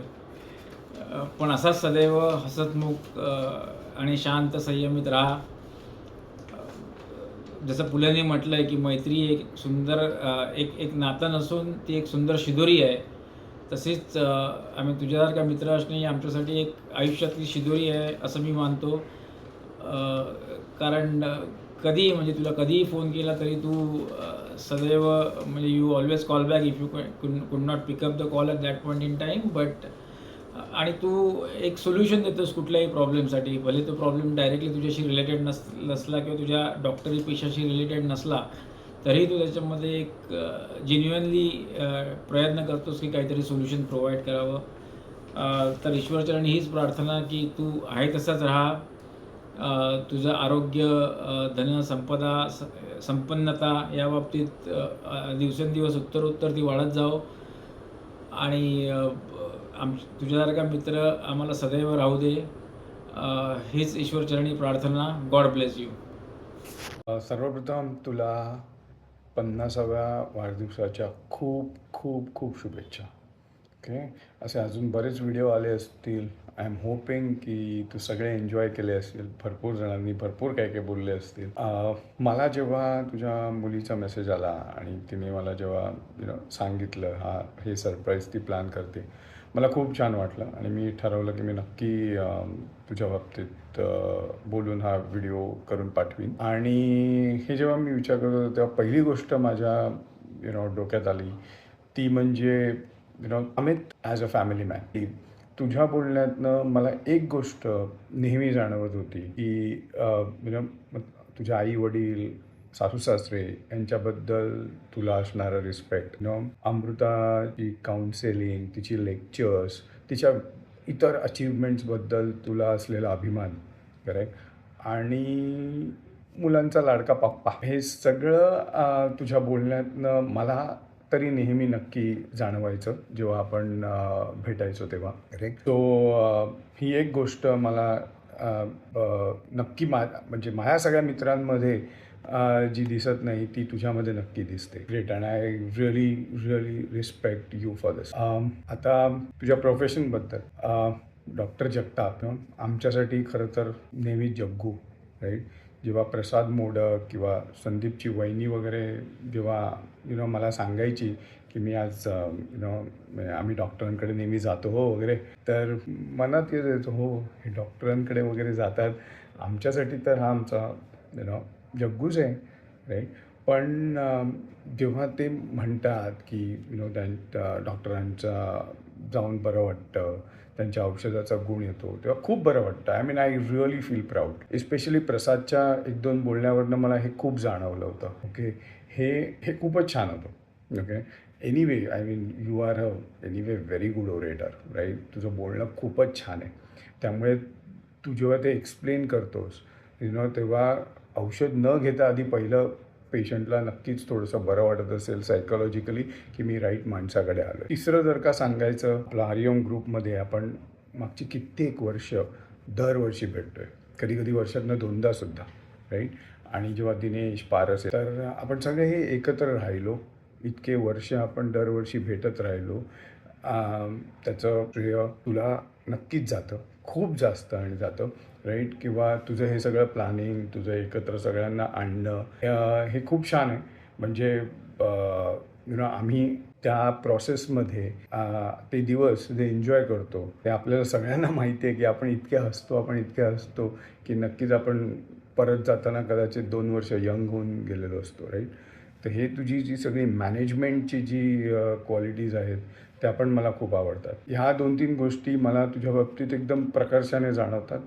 पण असाच सदैव हसतमुख आणि शांत संयमित राहा. जसं पुलंनी म्हटलं आहे की मैत्री एक सुंदर एक नातं नसून ती एक सुंदर शिदोरी आहे. तसेच आम्ही तुझ्यासारखा मित्र असणे ही आमच्यासाठी एक आयुष्यातली शिदोरी आहे असं मी मानतो. कारण कधी म्हणजे तुला कधीही फोन केला तरी तू सदैव म्हणजे you always call back if you could not pick up the call at that point in time. But आणि तू एक सोल्युशन देतोस कुठल्याही प्रॉब्लेमसाठी. भले तो प्रॉब्लेम डायरेक्टली तुझ्याशी रिलेटेड नसला किंवा तुझ्या डॉक्टरी पेशाशी रिलेटेड नसला तरी तू त्याच्यामध्ये एक जेन्युअनली प्रयत्न करतोस की काहीतरी सोल्युशन प्रोव्हाइड करावं. तर ईश्वरचरणी हीच प्रार्थना की तू आहे तसाच राहा. तुझं आरोग्य, धन, संपदा, संपन्नता या बाबतीत दिवसेंदिवस उत्तरोत्तर ती वाढत जावं. आणि तुझ्यासारखा मित्र आम्हाला सदैव राहू दे, हीच ईश्वरचरणी प्रार्थना. God bless you. सर्वप्रथम तुला 50व्या वाढदिवसाच्या खूप खूप खूप शुभेच्छा. ओके, असे अजून बरेच व्हिडिओ आले असतील. आय एम होपिंग की तू सगळे एन्जॉय केले असतील. भरपूर जणांनी भरपूर काय काय बोलले असतील. मला जेव्हा तुझ्या मुलीचा मेसेज आला आणि तिने मला जेव्हा सांगितलं हे सरप्राईज ती प्लॅन करते, मला खूप छान वाटलं आणि मी ठरवलं की मी नक्की तुझ्या बाबतीत बोलून हा व्हिडिओ करून पाठवीन. आणि हे जेव्हा मी विचार करत होतो तेव्हा पहिली गोष्ट माझ्या डोक्यात आली ती म्हणजे Amit as a family man. तुझ्या बोलण्यातनं मला एक गोष्ट नेहमी जाणवत होती की तुझ्या आई वडील, सासू सासरे यांच्याबद्दल तुला असणारं रिस्पेक्ट, अमृताची काउन्सेलिंग, तिची लेक्चर्स, तिच्या इतर अचीवमेंट्सबद्दल तुला असलेला अभिमान, करेक्ट, आणि मुलांचा लाडका पप्पा, हे सगळं तुझ्या बोलण्यातनं मला तरी नेहमी नक्की जाणवायचं जेव्हा आपण भेटायचो तेव्हा, करेक्ट. सो ही एक गोष्ट मला नक्की म्हणजे माझ्या सगळ्या मित्रांमध्ये जी दिसत नाही ती तुझ्यामध्ये नक्की दिसते. Great, and I really really respect you for this. आता तुझ्या प्रोफेशनबद्दल डॉक्टर जगताप आमच्यासाठी खरं तर नेहमी जग्गू, राईट. जेव्हा प्रसाद मोडक किंवा संदीपची वहिनी वगैरे जेव्हा मला सांगायची की मी आज आम्ही डॉक्टरांकडे नेहमी जातो हो वगैरे, तर मनात येत येतो हो हे डॉक्टरांकडे वगैरे जातात, आमच्यासाठी तर हा आमचा जग्गूच आहे, राईट. पण जेव्हा ते म्हणतात की त्यांच्या डॉक्टरांचा जाऊन बरं वाटतं, त्यांच्या औषधाचा गुण येतो, तेव्हा खूप बरं वाटतं. I mean I really feel proud. Especially प्रसादच्या 1-2 बोलण्यावरनं मला हे खूप जाणवलं होतं. ओके, हे खूपच छान होतं. Okay, anyway I mean you are anyway very good orator, right. तुझं बोलणं खूपच छान आहे. त्यामुळे तू जेव्हा ते एक्सप्लेन करतोस तेव्हा औषध न घेता आधी पहिलं पेशंटला नक्कीच थोडंसं बरं वाटत असेल सायकोलॉजिकली की मी राईट माणसाकडे आलो. तिसरं जर का सांगायचं, आपला हरिओम ग्रुपमध्ये आपण मागची कित्येक वर्ष दरवर्षी भेटतो आहे, कधी वर्षातनं 2दा सुद्धा, राईट. आणि जेव्हा दिनेश, पारस, तर आपण सगळे हे एकत्र राहिलो, इतके वर्ष आपण दरवर्षी भेटत राहिलो, त्याचं श्रेय तुला नक्कीच जातं, खूप जास्त आणि जातं, राईट. किंवा तुझं हे सगळं प्लॅनिंग, तुझं एकत्र सगळ्यांना आणणं, हे खूप छान आहे. म्हणजे आम्ही त्या प्रोसेसमध्ये ते दिवस जे एन्जॉय करतो ते आपल्याला सगळ्यांना माहिती आहे की आपण इतके हसतो की नक्कीच आपण परत जाताना कदाचित 2 वर्ष यंग होऊन गेलेलो असतो, राईट. तर हे तुझी जी सगळी मॅनेजमेंटची जी क्वालिटीज आहेत त्या पण मला खूप आवडतात. ह्या 2-3 गोष्टी मला तुझ्या बाबतीत एकदम प्रकर्षाने जाणवतात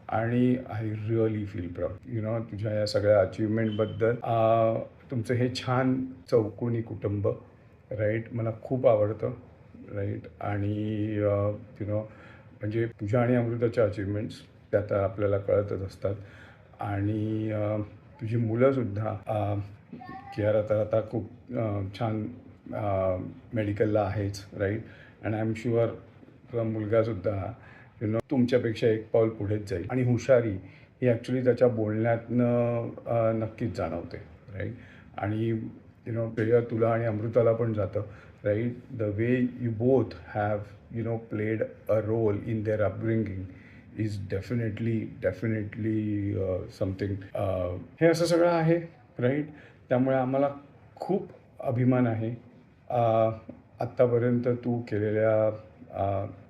आणि आय रिअली फील प्राऊड तुझ्या या सगळ्या अचीवमेंटबद्दल. तुमचं हे छान चौकोनी कुटुंब, राईट, मला खूप आवडतं, राईट. आणि म्हणजे तुझ्या आणि अमृताच्या अचीवमेंट्स त्या तर आपल्याला कळतच असतात. आणि तुझी मुलंसुद्धा कियारा तर आता खूप छान मेडिकलला आहेच, right. And I am sure तुझा मुलगासुद्धा तुमच्यापेक्षा एक पाऊल पुढेच जाईल. आणि हुशारी ही ॲक्च्युली त्याच्या बोलण्यातनं नक्कीच जाणवते, राईट. आणि श्रेय तुला आणि अमृताला पण जातं, right. The way you both have played a role in their upbringing is definitely something. हे असं सगळं आहे, राईट. त्यामुळे आम्हाला खूप अभिमान आहे आत्तापर्यंत तू केलेल्या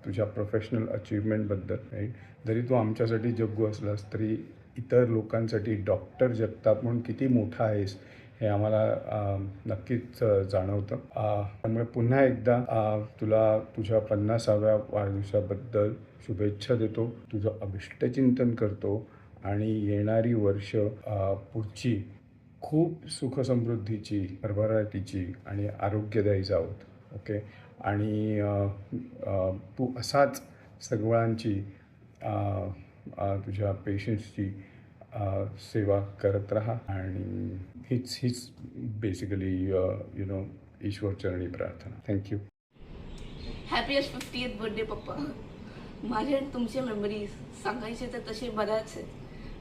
तुझ्या प्रोफेशनल अचीवमेंटबद्दल, राईट. जरी तू आमच्यासाठी जग्गू असलास तरी इतर लोकांसाठी डॉक्टर जगताप म्हणून किती मोठा आहेस हे आम्हाला नक्कीच जाणवतं. त्यामुळे पुन्हा एकदा तुला तुझ्या 50व्या वाढदिवसाबद्दल शुभेच्छा देतो. तुझं अभिष्टचिंतन करतो आणि येणारी वर्ष पुढची खूप सुखसमृद्धीची, भरभराटीची आणि आरोग्यदायी जावोत. ओके. आणि तू असाच सगळ्यांची तुझ्या पेशंट्सची सेवा करत राहा. आणि हीच बेसिकली ईश्वरचरणी प्रार्थना. थँक्यू. हॅपीएस्ट 50th बर्थडे पप्पा. माझे तुमचे मेमरीज सांगायचे तर तसे बऱ्याच आहेत,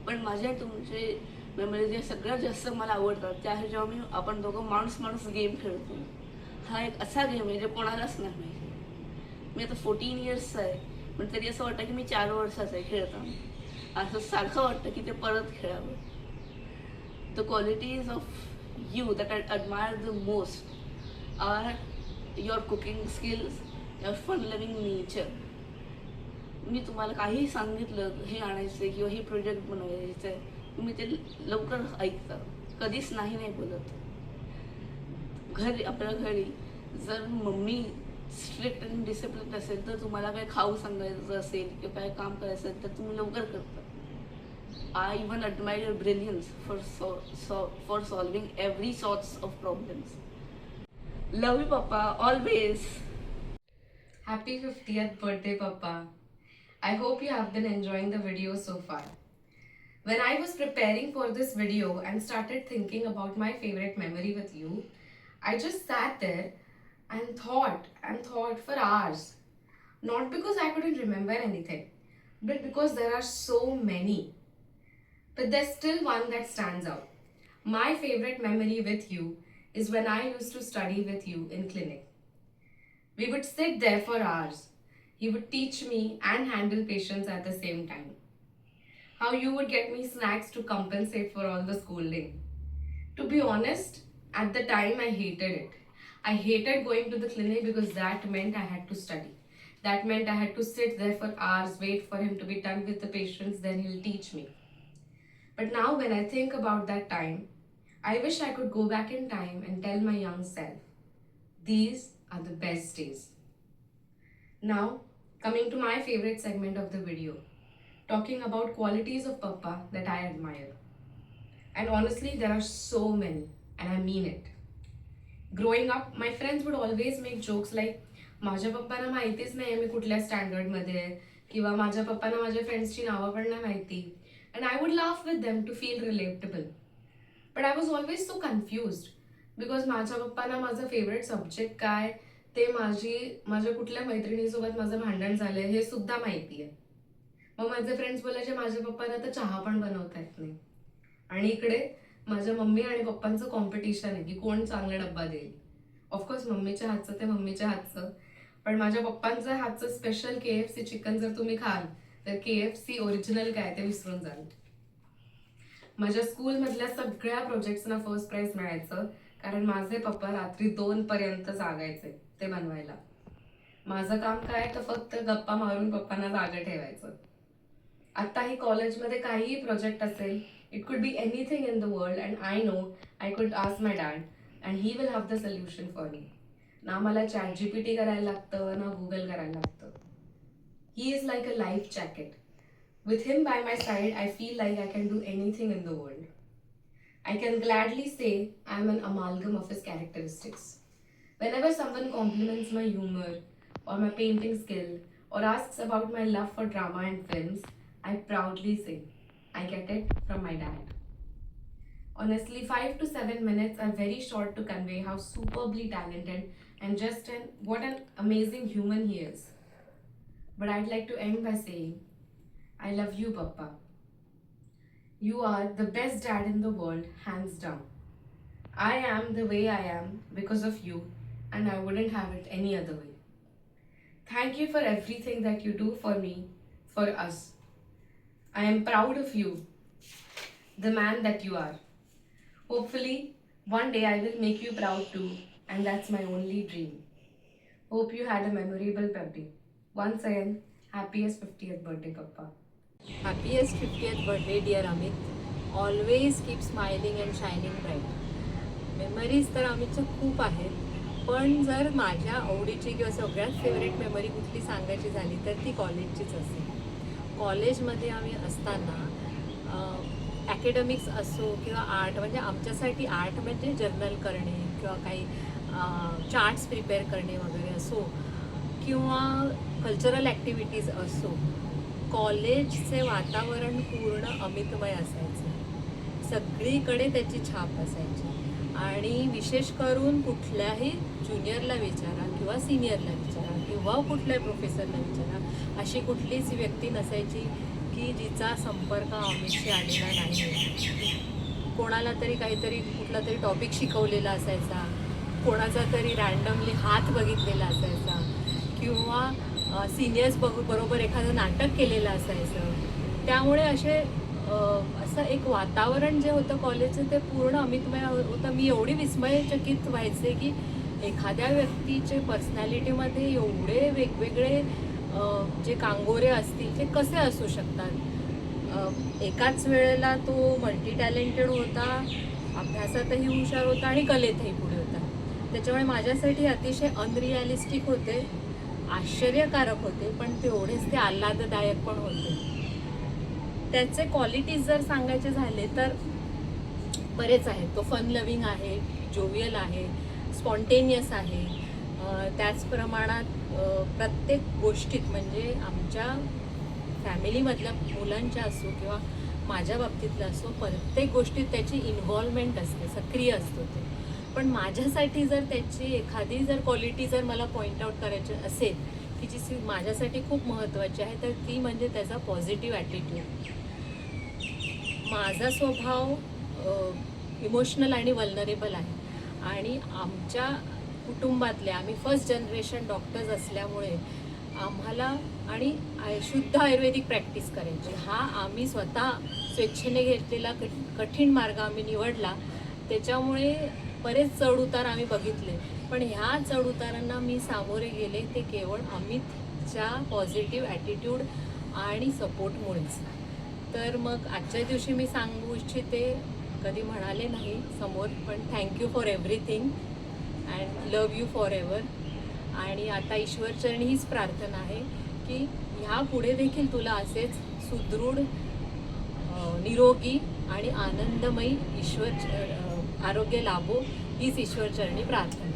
पण माझे तुमचे मेमरीज जे सगळ्यात जास्त मला आवडतात त्या आहे जेव्हा आपण दोघं माणूस गेम खेळतो. हा एक असा गेम आहे जे कोणालाच नाही माहिती. मी आता 14 इयर्सचा आहे, पण तरी असं वाटतं की मी 4 वर्षाचा आहे खेळताना. असं सारखं वाटतं की ते परत खेळावं. The qualities of you that I admire the most are your cooking skills, your fun living nature. मी तुम्हाला काही सांगितलं हे आणायचं आहे किंवा हे प्रोजेक्ट बनवायचं आहे, तुम्ही ते लवकर ऐकता, कधीच नाही बोलत. घरी आपल्या घरी जर मम्मी स्ट्रिक्ट आणि डिसिप्लिन असेल तर तुम्हाला काय खाऊ सांगायचं असेल किंवा काय काम करायचं असेल तर तुम्ही लवकर करता. I even admire your brilliance for solving every sorts of problems. Love you papa always. Happy 50th birthday, Papa. I hope you have been enjoying the video so far. When I was preparing for this video and started thinking about my favorite memory with you, I just sat there and thought for hours. Not because I couldn't remember anything, but because there are so many. But there's still one that stands out. My favorite memory with you is when I used to study with you in clinic. We would sit there for hours. He would teach me and handle patients at the same time. How you would get me snacks to compensate for all the scolding. To be honest, at the time I hated it. I hated going to the clinic because that meant I had to study. That meant I had to sit there for hours, wait for him to be done with the patients, then he'll teach me. But now when I think about that time, I wish I could go back in time and tell my young self, these are the best days. Now, coming to my favorite segment of the video, talking about qualities of Papa that I admire. And honestly, there are so many, and I mean it. Growing up, my friends would always make jokes like, माझ्या पप्पांना माहितीच नाही मी कुठल्या स्टँडर्डमध्ये आहे, किंवा माझ्या पप्पांना माझ्या फ्रेंड्सची नावं पण नाही माहिती. And I would laugh with them to feel relatable. But I was always so confused. Because माझ्या पप्पांना माझं फेवरेट सब्जेक्ट काय, ते माझ्या कुठल्या मैत्रिणीसोबत माझं भांडण झालंय हे सुद्धा माहिती आहे. मग माझे फ्रेंड्स बोलायचे माझ्या पप्पांना तर चहा पण बनवता येत नाही. आणि इकडे माझ्या मम्मी आणि पप्पांचं कॉम्पिटिशन आहे की कोण चांगला डब्बा देईल. ऑफकोर्स मम्मीच्या हातचं ते मम्मीच्या हातचं, पण माझ्या पप्पांचं हातचं स्पेशल KFC चिकन जर तुम्ही खाल तर KFC ओरिजिनल काय ते विसरून जाल. माझ्या स्कूलमधल्या सगळ्या प्रोजेक्ट्सना फर्स्ट प्राइज मिळायचं, कारण माझे पप्पा रात्री 2 पर्यंत जागायचे ते बनवायला. माझं काम काय तर फक्त गप्पा मारून पप्पांना जागा ठेवायचं. आत्ताही कॉलेजमध्ये काहीही प्रोजेक्ट असेल, it could be anything in the world and I know I could ask my dad and he will have the solution for me. ना मला ChatGPT करायला लागतं ना गुगल करायला लागतं. He is like a life jacket. With him by my side, I feel like I can do anything in the world. I can gladly say I am an amalgam of his characteristics. Whenever someone compliments my humor or my painting skill or asks about my love for drama and films, I proudly say I get it from my dad. Honestly, 5 to 7 minutes are very short to convey how superbly talented and what an amazing human he is. But I'd like to end by saying, I love you, Papa. You are the best dad in the world, hands down. I am the way I am because of you, and I wouldn't have it any other way. Thank you for everything that you do for me, for us. I am proud of you, the man that you are. Hopefully, one day I will make you proud too, and that's my only dream. Hope you had a memorable birthday. Once again, happiest 50th birthday, Papa. Happiest 50th birthday, dear Amit. Always keep smiling and shining bright. Memories तर आम्हीच्या खूप आहेत, पण जर माझ्या आवडीची किंवा सगळ्यात favourite memory कुठली सांगायची झाली तर ती कॉलेजचीच असेल. कॉलेजमध्ये आम्ही असताना ॲकॅडमिक्स असो किंवा आर्ट, म्हणजे आमच्यासाठी आर्ट म्हणजे जर्नल करणे किंवा काही चार्ट्स प्रिपेअर करणे वगैरे असो, किंवा कल्चरल ॲक्टिव्हिटीज असो, कॉलेजचे वातावरण पूर्ण अमितमय असायचं. सगळीकडे त्याची छाप असायची. आणि विशेष करून कुठल्याही ज्युनियरला विचारा किंवा सिनियरला विचारा किंवा कुठल्याही प्रोफेसरला विचारा, अशी कुठलीच व्यक्ती नसायची की जिचा संपर्क अमितशी आलेला नाही. कोणाला तरी काहीतरी कुठला तरी टॉपिक शिकवलेला असायचा, कोणाचा तरी रँडमली हात बघितलेला असायचा, किंवा सिनियर्स बरोबर एखादं नाटक केलेलं असायचं. त्यामुळे असं एक वातावरण जे होतं कॉलेजचं ते पूर्ण अमितमय होतं. मी एवढी विस्मयचकित व्हायचे की एखाद्या व्यक्तीचे पर्सनॅलिटीमध्ये एवढे वेगवेगळे जे कांगोरे असतील ते कसे असू शकतात. एकाच वेळेला तो मल्टी टॅलेंटेड होता, अभ्यासातही हुशार होता आणि कलेतही पुढे होता. त्याच्यामुळे माझ्यासाठी अतिशय अनरिअलिस्टिक होते, आश्चर्यकारक होते, पण तेवढेच ते आल्हाददायक पण होते. त्याचे क्वालिटीज जर सांगायचे झाले तर बरेच आहेत. तो फन लव्हिंग आहे, जोवियल आहे, स्पॉन्टेनियस आहे. त्याच प्रमाणात प्रत्येक गोष्टीत म्हणजे आमच्या फॅमिलीमधल्या मुलांच्या असो किंवा माझ्या बाबतीतलं असो, प्रत्येक गोष्टीत त्याची इन्व्हॉल्वमेंट असते, सक्रिय असतो ते. पण माझ्यासाठी जर त्याची एखादी जर क्वालिटी जर मला पॉईंट आऊट करायची असेल की जी माझ्यासाठी खूप महत्त्वाची आहे तर ती म्हणजे त्याचा पॉझिटिव्ह ॲटिट्यूड. माझा स्वभाव इमोशनल आणि वल्नरेबल आहे आणि आमच्या कुटुंबातले आम्ही फर्स्ट जनरेशन डॉक्टर्स असल्यामुळे आम्हाला आणि शुद्ध आयुर्वेदिक प्रॅक्टिस करायची हा आम्ही स्वतः स्वेच्छेने घेतलेला कठीण मार्ग आम्ही निवडला. त्याच्यामुळे बरेच चढउतार आम्ही बघितले, पण ह्या चढउतारांना मी सामोरे गेले ते केवळ अमितच्या पॉझिटिव्ह ॲटिट्यूड आणि सपोर्टमुळेच. तर मग आजच्या दिवशी मी सांगू इच्छिते, कधी म्हणाले नाही समोर, पण thank you for everything and love you for ever. आणि आता ईश्वरचरणी हीच प्रार्थना आहे की ह्या पुढे देखील तुला असेच सुदृढ, निरोगी आणि आनंदमयी आरोग्य लाभो, हीच ईश्वरचरणी प्रार्थना.